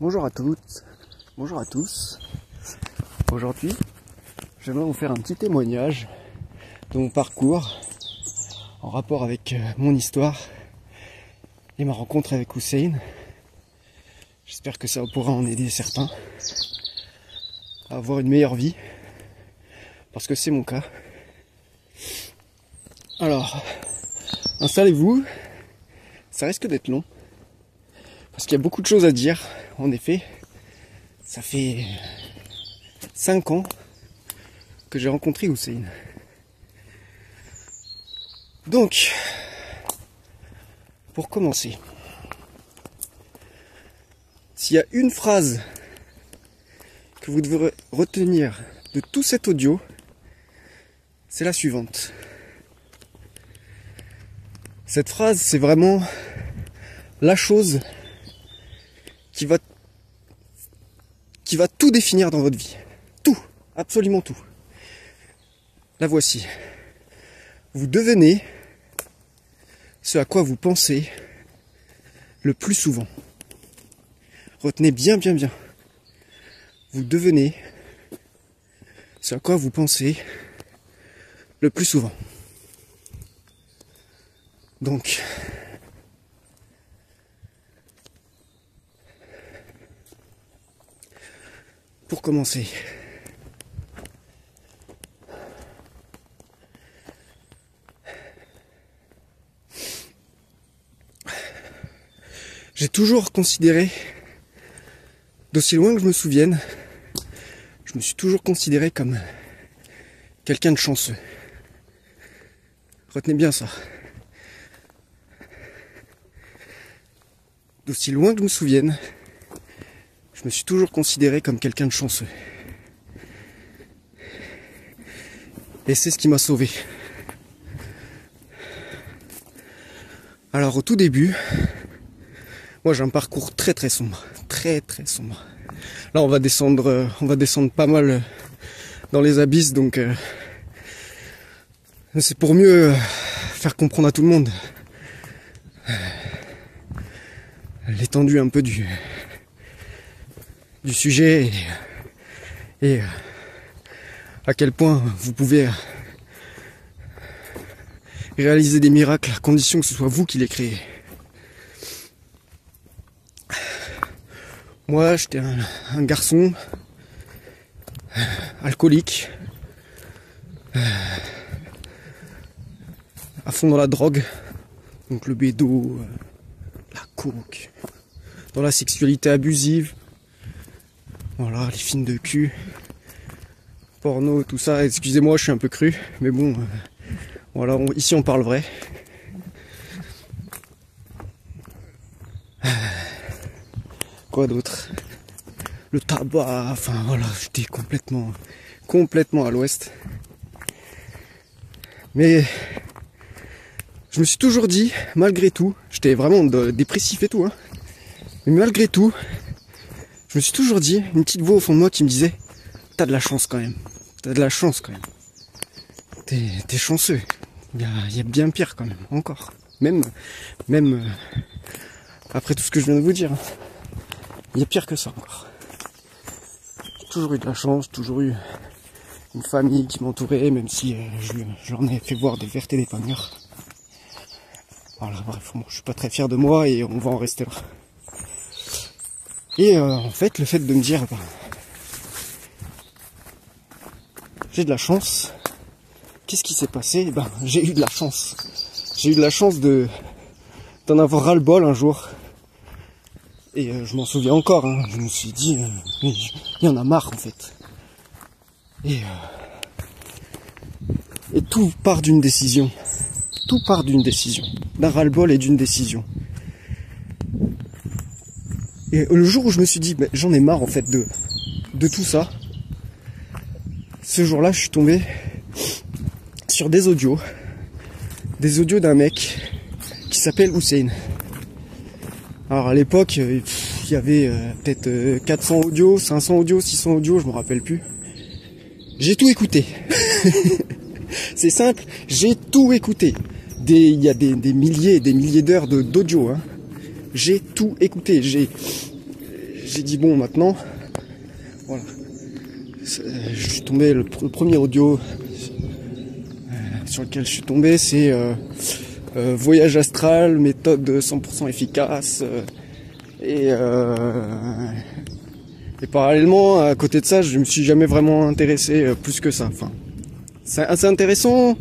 Bonjour à toutes, bonjour à tous. Aujourd'hui, j'aimerais vous faire un petit témoignage de mon parcours en rapport avec mon histoire et ma rencontre avec Hussein. J'espère que ça pourra en aider certains à avoir une meilleure vie, parce que c'est mon cas. Alors, installez-vous, ça risque d'être long, parce qu'il y a beaucoup de choses à dire. En effet, ça fait 5 ans que j'ai rencontré Hussein. Donc, pour commencer, s'il y a une phrase que vous devrez retenir de tout cet audio, c'est la suivante. Cette phrase, c'est vraiment la chose qui va tout définir dans votre vie. Tout, absolument tout. La voici. Vous devenez ce à quoi vous pensez le plus souvent. Retenez bien. Vous devenez ce à quoi vous pensez le plus souvent. Donc, pour commencer, j'ai toujours considéré, d'aussi loin que je me souvienne, je me suis toujours considéré comme quelqu'un de chanceux. Retenez bien ça. D'aussi loin que je me souvienne, je me suis toujours considéré comme quelqu'un de chanceux. Et c'est ce qui m'a sauvé. Alors au tout début, moi j'ai un parcours très sombre. Très sombre. Là on va descendre pas mal dans les abysses, donc c'est pour mieux faire comprendre à tout le monde l'étendue un peu du sujet et à quel point vous pouvez réaliser des miracles à condition que ce soit vous qui les créez. Moi j'étais un garçon alcoolique, à fond dans la drogue, donc le bédo, la coke, dans la sexualité abusive, voilà, les films de cul, porno, tout ça. Excusez-moi, je suis un peu cru, mais bon, voilà, ici on parle vrai. Quoi d'autre? Le tabac, enfin voilà, j'étais complètement à l'ouest. Mais je me suis toujours dit, malgré tout, j'étais vraiment dépressif et tout, hein, mais malgré tout, je me suis toujours dit, une petite voix au fond de moi qui me disait, t'as de la chance quand même, t'es chanceux, il y a bien pire quand même, encore, même après tout ce que je viens de vous dire, hein. Il y a pire que ça encore. J'ai toujours eu de la chance, toujours eu une famille qui m'entourait, même si j'en ai fait voir des vertes et des pas mûres. Voilà, bref, bon, je suis pas très fier de moi et on va en rester là. Et en fait, le fait de me dire, j'ai de la chance, qu'est-ce qui s'est passé? J'ai eu de la chance. J'ai eu de la chance d'en avoir ras-le-bol un jour. Et je m'en souviens encore, hein, je me suis dit, il y en a marre en fait. Et tout part d'une décision. Tout part d'une décision. D'un ras-le-bol et d'une décision. Et le jour où je me suis dit, j'en ai marre en fait de tout ça, ce jour-là je suis tombé sur des audios d'un mec qui s'appelle Hussein. Alors à l'époque, il y avait peut-être 400 audios, 500 audios, 600 audios, je me rappelle plus. J'ai tout écouté. C'est simple, j'ai tout écouté. Il y a des milliers et des milliers d'heures d'audio, hein. J'ai tout écouté. j'ai dit bon maintenant, voilà. Je suis tombé, le premier audio sur lequel je suis tombé, c'est voyage astral, méthode 100% efficace. Et parallèlement, à côté de ça, je me suis jamais vraiment intéressé plus que ça. Enfin, c'est assez intéressant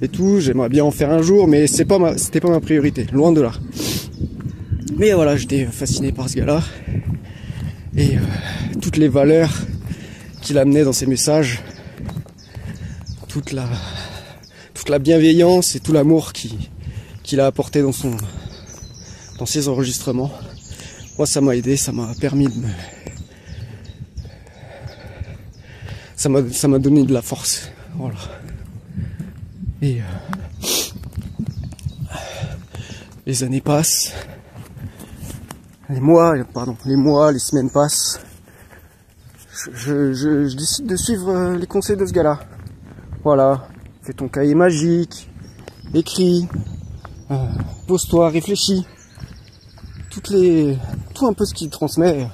et tout, j'aimerais bien en faire un jour, mais c'était pas ma priorité, loin de là. Mais voilà, j'étais fasciné par ce gars-là et toutes les valeurs qu'il amenait dans ses messages, toute la bienveillance et tout l'amour qu'il a apporté dans ses enregistrements. Moi, ça m'a aidé, ça m'a permis de ça m'a donné de la force, voilà. Et les années passent, les mois, les semaines passent. Je décide de suivre les conseils de ce gars-là. Voilà, fais ton cahier magique, écris, pose-toi, réfléchis. Tout un peu ce qu'il transmet.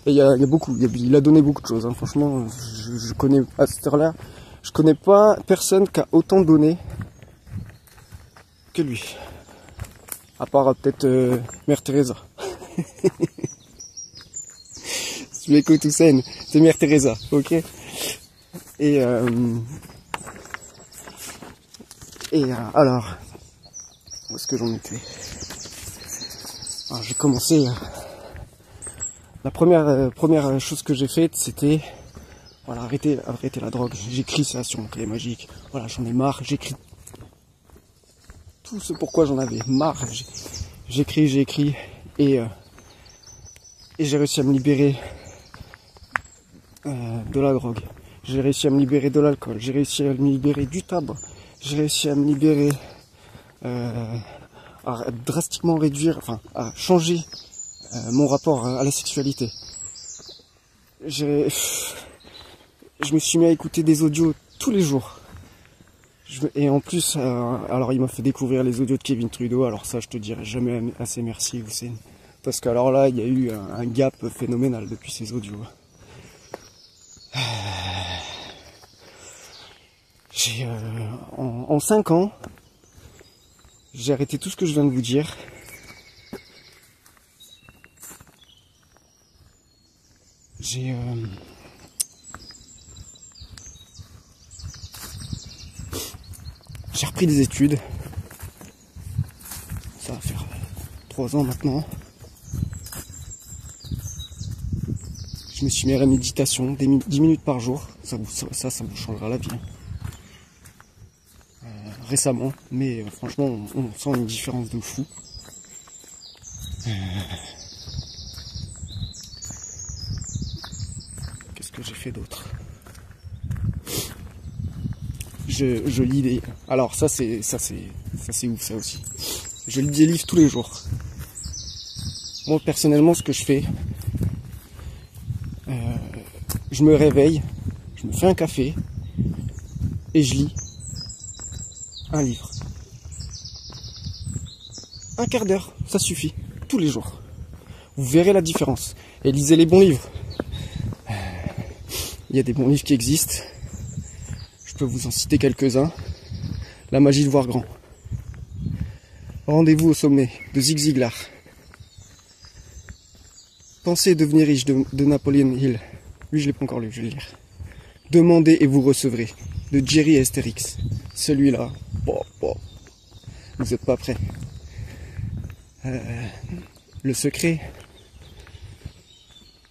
Et il y a beaucoup, il a donné beaucoup de choses, hein. Franchement, je connais, à cette heure-là, je connais pas personne qui a autant donné que lui. À part peut-être Mère Teresa. Si tu m'écoutes Hussein, c'est Mère Teresa, ok. Et alors, où est-ce que j'en étais? Alors, j'ai commencé. La première chose que j'ai faite, c'était voilà, arrêter la drogue. J'écris ça sur mon cahier magique. Voilà, j'en ai marre. J'écris tout ce pourquoi j'en avais marre. J'écris et j'ai réussi à me libérer de la drogue. J'ai réussi à me libérer de l'alcool. J'ai réussi à me libérer du tabac. J'ai réussi à me libérer, à drastiquement réduire, enfin, à changer mon rapport à la sexualité. Je me suis mis à écouter des audios tous les jours. Et en plus, alors il m'a fait découvrir les audios de Kevin Trudeau. Alors ça, je te dirai jamais assez merci, Hussein. Parce qu'alors là, il y a eu un gap phénoménal depuis ces audios. En 5 ans, j'ai arrêté tout ce que je viens de vous dire. J'ai repris des études. Ça va faire 3 ans maintenant. Je me suis mis à la méditation, 10 minutes par jour. Ça vous changera la vie. Récemment, mais franchement, on sent une différence de fou. Qu'est-ce que j'ai fait d'autre? Je lis des... Alors ça c'est ouf ça aussi. Je lis des livres tous les jours. Moi personnellement, ce que je fais, je me réveille, je me fais un café et je lis un livre. Un quart d'heure, ça suffit, tous les jours. Vous verrez la différence. Et lisez les bons livres. Il y a des bons livres qui existent. Je peux vous en citer quelques-uns. La magie de voir grand. Rendez-vous au sommet de Zig Ziglar. Pensez devenir riche de Napoleon Hill. Lui, je l'ai pas encore lu, je vais le lire. Demandez et vous recevrez de Jerry et Astérix. Celui-là, vous n'êtes pas prêts. Le secret,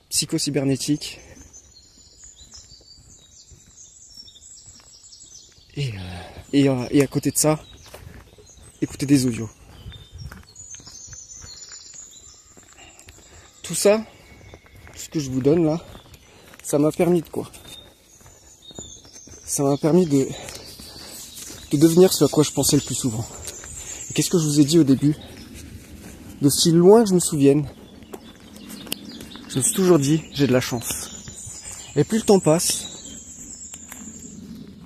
psycho-cybernétique. Et à côté de ça, écoutez des audios. Tout ça, tout ce que je vous donne là, ça m'a permis de quoi? Ça m'a permis de devenir ce à quoi je pensais le plus souvent. Et qu'est-ce que je vous ai dit au début? D'aussi loin que je me souvienne, je me suis toujours dit, j'ai de la chance. Et plus le temps passe,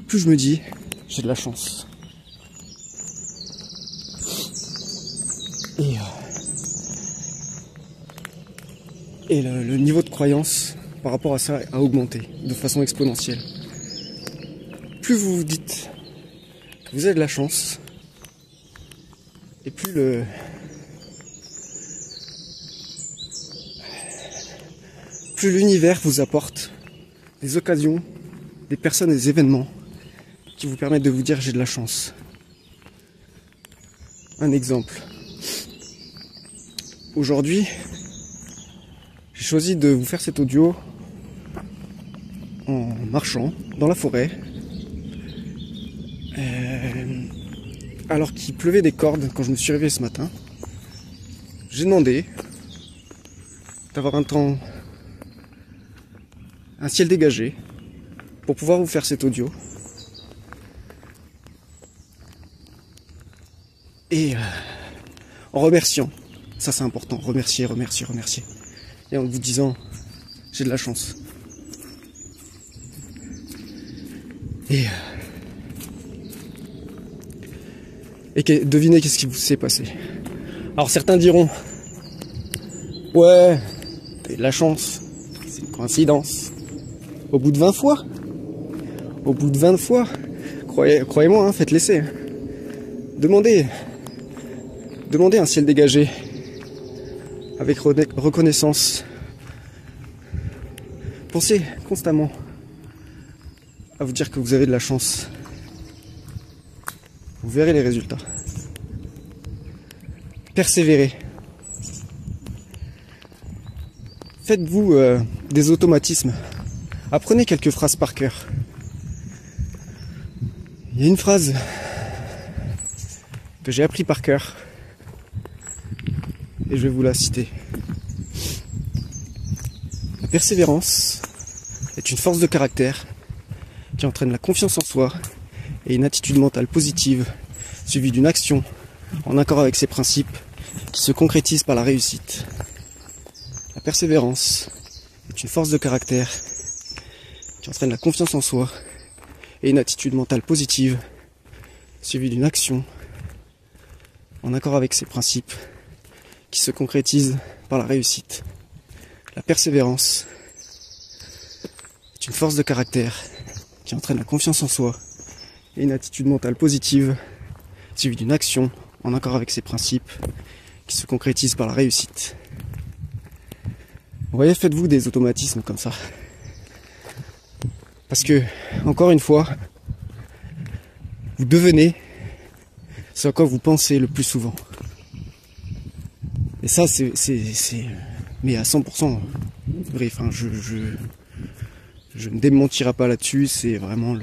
plus je me dis, j'ai de la chance. Et le niveau de croyance par rapport à ça a augmenté de façon exponentielle. Plus vous vous dites que vous avez de la chance, et plus l'univers vous apporte des occasions, des personnes, des événements qui vous permettent de vous dire j'ai de la chance. Un exemple. Aujourd'hui, j'ai choisi de vous faire cet audio en marchant dans la forêt, alors qu'il pleuvait des cordes quand je me suis réveillé ce matin. J'ai demandé d'avoir un ciel dégagé pour pouvoir vous faire cet audio. Et en remerciant, ça c'est important, remercier. Et en vous disant, j'ai de la chance. Et devinez qu'est-ce qui vous s'est passé. Alors certains diront, ouais, t'as de la chance, c'est une coïncidence. Au bout de 20 fois, croyez-moi, faites l'essai. Demandez un ciel dégagé, avec reconnaissance. Pensez constamment à vous dire que vous avez de la chance. Vous verrez les résultats. Persévérez. Faites-vous des automatismes. Apprenez quelques phrases par cœur. Il y a une phrase que j'ai appris par cœur et je vais vous la citer. La persévérance est une force de caractère qui entraîne la confiance en soi et une attitude mentale positive suivie d'une action en accord avec ses principes qui se concrétise par la réussite. La persévérance est une force de caractère qui entraîne la confiance en soi et une attitude mentale positive suivie d'une action en accord avec ses principes qui se concrétise par la réussite. La persévérance est une force de caractère qui entraîne la confiance en soi et une attitude mentale positive suivie d'une action en accord avec ses principes qui se concrétise par la réussite. Vous voyez, faites-vous des automatismes comme ça. Parce que, encore une fois, vous devenez ce à quoi vous pensez le plus souvent. Et ça, c'est mais à 100% vrai. Enfin, je ne démentirai pas là-dessus. C'est vraiment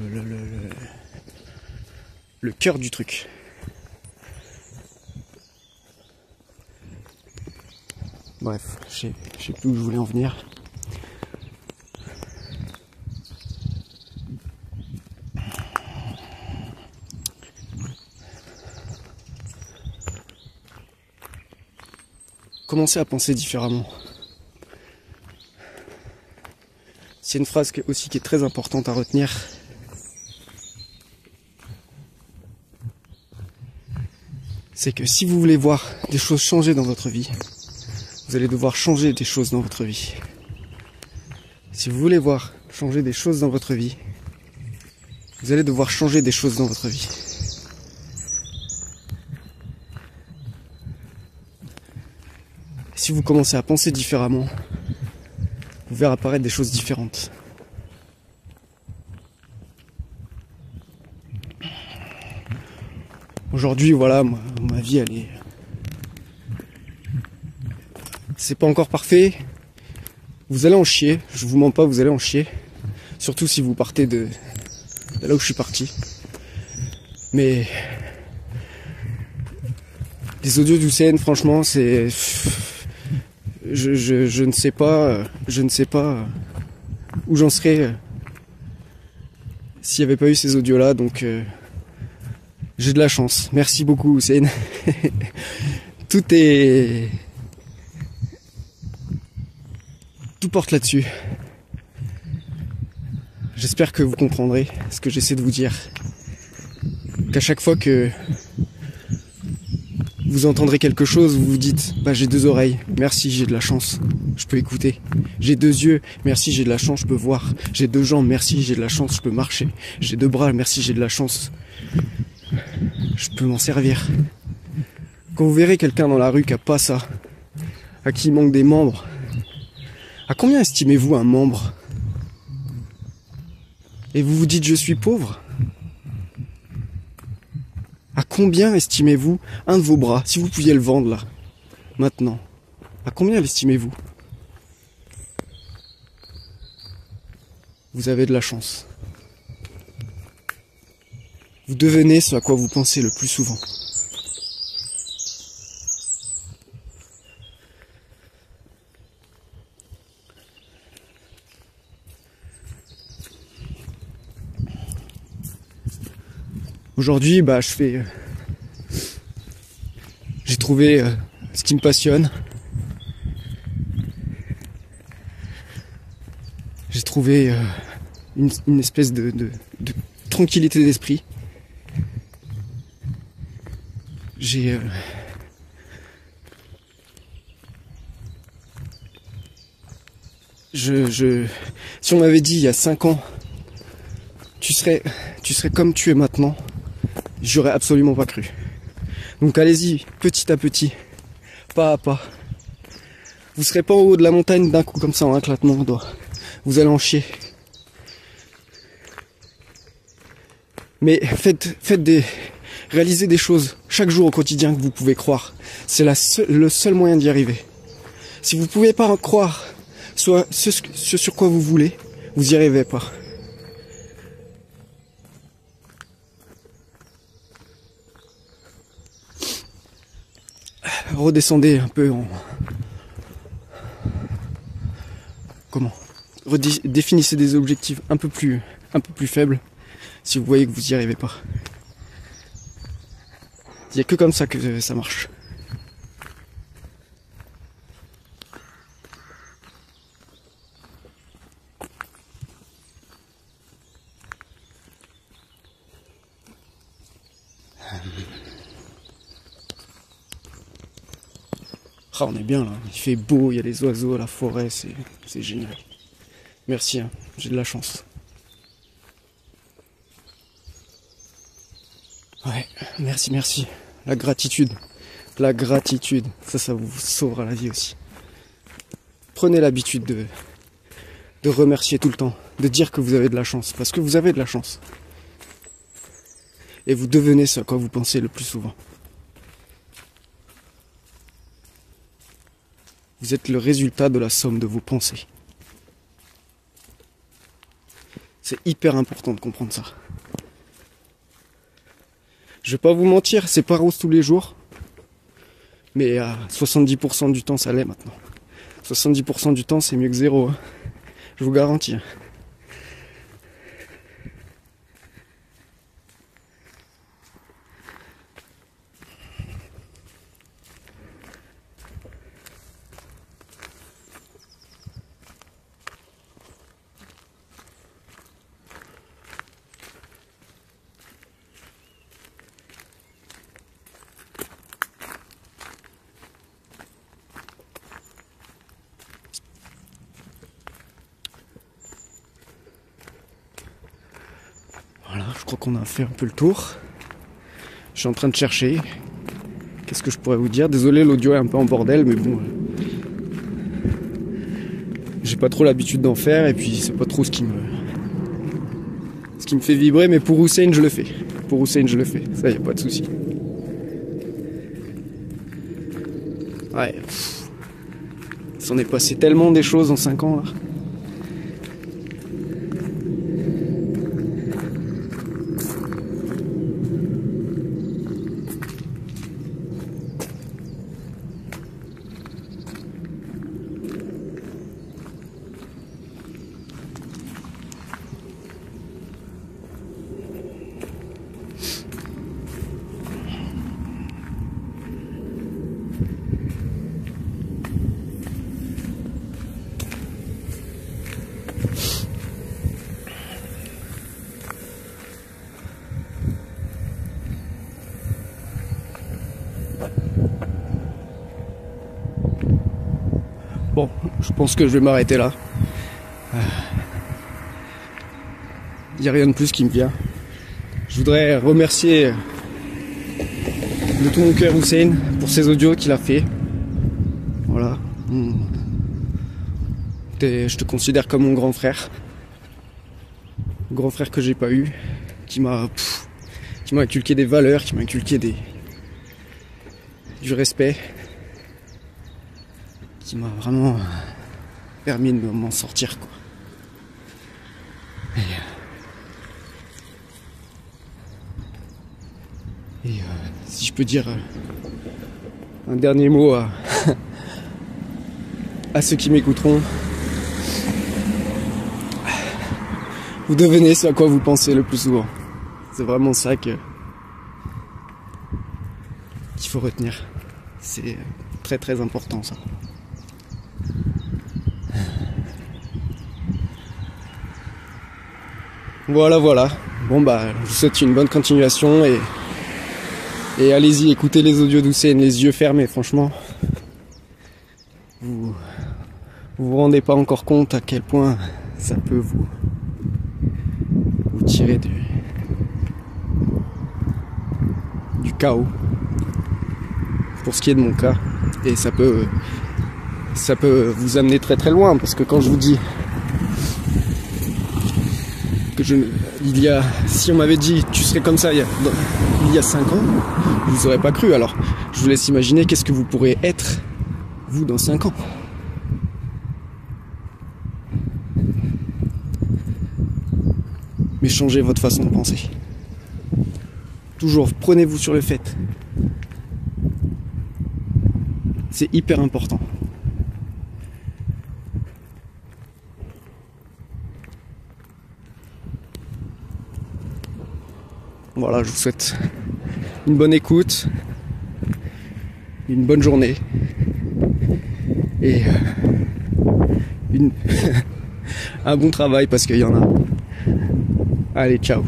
le cœur du truc. Bref, je sais plus où je voulais en venir. Commencez à penser différemment. C'est une phrase qui est très importante à retenir. C'est que si vous voulez voir des choses changer dans votre vie, vous allez devoir changer des choses dans votre vie. Si vous voulez voir changer des choses dans votre vie, vous allez devoir changer des choses dans votre vie. Si vous commencez à penser différemment, vous verrez apparaître des choses différentes. Aujourd'hui, voilà, ma vie, elle est... C'est pas encore parfait. Vous allez en chier, je vous mens pas, vous allez en chier. Surtout si vous partez de là où je suis parti. Mais... les audios d'Hussein, franchement, c'est... Je ne sais pas où j'en serais s'il n'y avait pas eu ces audios-là, donc j'ai de la chance. Merci beaucoup, Hussein. Tout porte là-dessus. J'espère que vous comprendrez ce que j'essaie de vous dire. Qu'à chaque fois que Vous entendrez quelque chose, vous vous dites, bah j'ai 2 oreilles, merci, j'ai de la chance, je peux écouter. J'ai 2 yeux, merci, j'ai de la chance, je peux voir. J'ai 2 jambes, merci, j'ai de la chance, je peux marcher. J'ai 2 bras, merci, j'ai de la chance, je peux m'en servir. Quand vous verrez quelqu'un dans la rue qui a pas ça, à qui il manque des membres, à combien estimez-vous un membre? Et vous vous dites, je suis pauvre? À combien estimez-vous un de vos bras, si vous pouviez le vendre là, maintenant? À combien l'estimez-vous? Vous avez de la chance. Vous devenez ce à quoi vous pensez le plus souvent. Aujourd'hui, bah, j'ai trouvé ce qui me passionne. J'ai trouvé une espèce de tranquillité d'esprit. Si on m'avait dit il y a 5 ans, tu serais comme tu es maintenant, j'aurais absolument pas cru. Donc allez-y, petit à petit, pas à pas. Vous serez pas en haut de la montagne d'un coup comme ça en un claquement de doigts. Vous allez en chier. Mais réalisez des choses chaque jour au quotidien que vous pouvez croire. C'est le seul moyen d'y arriver. Si vous pouvez pas en croire, soit ce sur quoi vous voulez, vous y arrivez pas. Redescendez un peu en... Comment ? Définissez des objectifs un peu plus faibles si vous voyez que vous y arrivez pas. Il n'y a que comme ça que ça marche. Ah, on est bien là, il fait beau, il y a les oiseaux, la forêt, c'est génial. Merci, hein, j'ai de la chance. Ouais, merci. La gratitude, ça vous sauvera la vie aussi. Prenez l'habitude de remercier tout le temps, de dire que vous avez de la chance, parce que vous avez de la chance. Et vous devenez ce à quoi vous pensez le plus souvent. Vous êtes le résultat de la somme de vos pensées. C'est hyper important de comprendre ça. Je vais pas vous mentir, c'est pas rose tous les jours. Mais à 70% du temps, ça l'est maintenant. 70% du temps, c'est mieux que 0. Hein. Je vous garantis. Voilà, je crois qu'on a fait un peu le tour. Je suis en train de chercher. Qu'est-ce que je pourrais vous dire? Désolé, l'audio est un peu en bordel, mais bon. J'ai pas trop l'habitude d'en faire, et puis c'est pas trop ce qui me fait vibrer, mais pour Hussein, je le fais. Ça, y a pas de souci. Ouais. Il s'en est passé tellement des choses en 5 ans, là. Bon, je pense que je vais m'arrêter là. Il n'y a rien de plus qui me vient. Je voudrais remercier de tout mon cœur Hussein pour ces audios qu'il a fait. Voilà. Je te considère comme mon grand frère. Grand frère que j'ai pas eu, qui m'a inculqué des valeurs, qui m'a inculqué du respect, qui m'a vraiment permis de m'en sortir, quoi. Et si je peux dire un dernier mot à ceux qui m'écouteront, vous devenez ce à quoi vous pensez le plus souvent. C'est vraiment ça qu'il faut retenir. C'est très très important, ça. Voilà. Bon bah, je vous souhaite une bonne continuation et allez-y, écoutez les audios d'Hussein, les yeux fermés, franchement. Vous rendez pas encore compte à quel point ça peut vous tirer du chaos. Pour ce qui est de mon cas. Et ça peut vous amener très très loin, parce que quand je vous dis que si on m'avait dit tu serais comme ça il y a 5 ans, je vous aurais pas cru. Alors je vous laisse imaginer qu'est-ce que vous pourrez être vous dans 5 ans. Mais changez votre façon de penser. Toujours prenez-vous sur le fait. C'est hyper important. Voilà, je vous souhaite une bonne écoute, une bonne journée et un bon travail, parce qu'il y en a. Allez, ciao.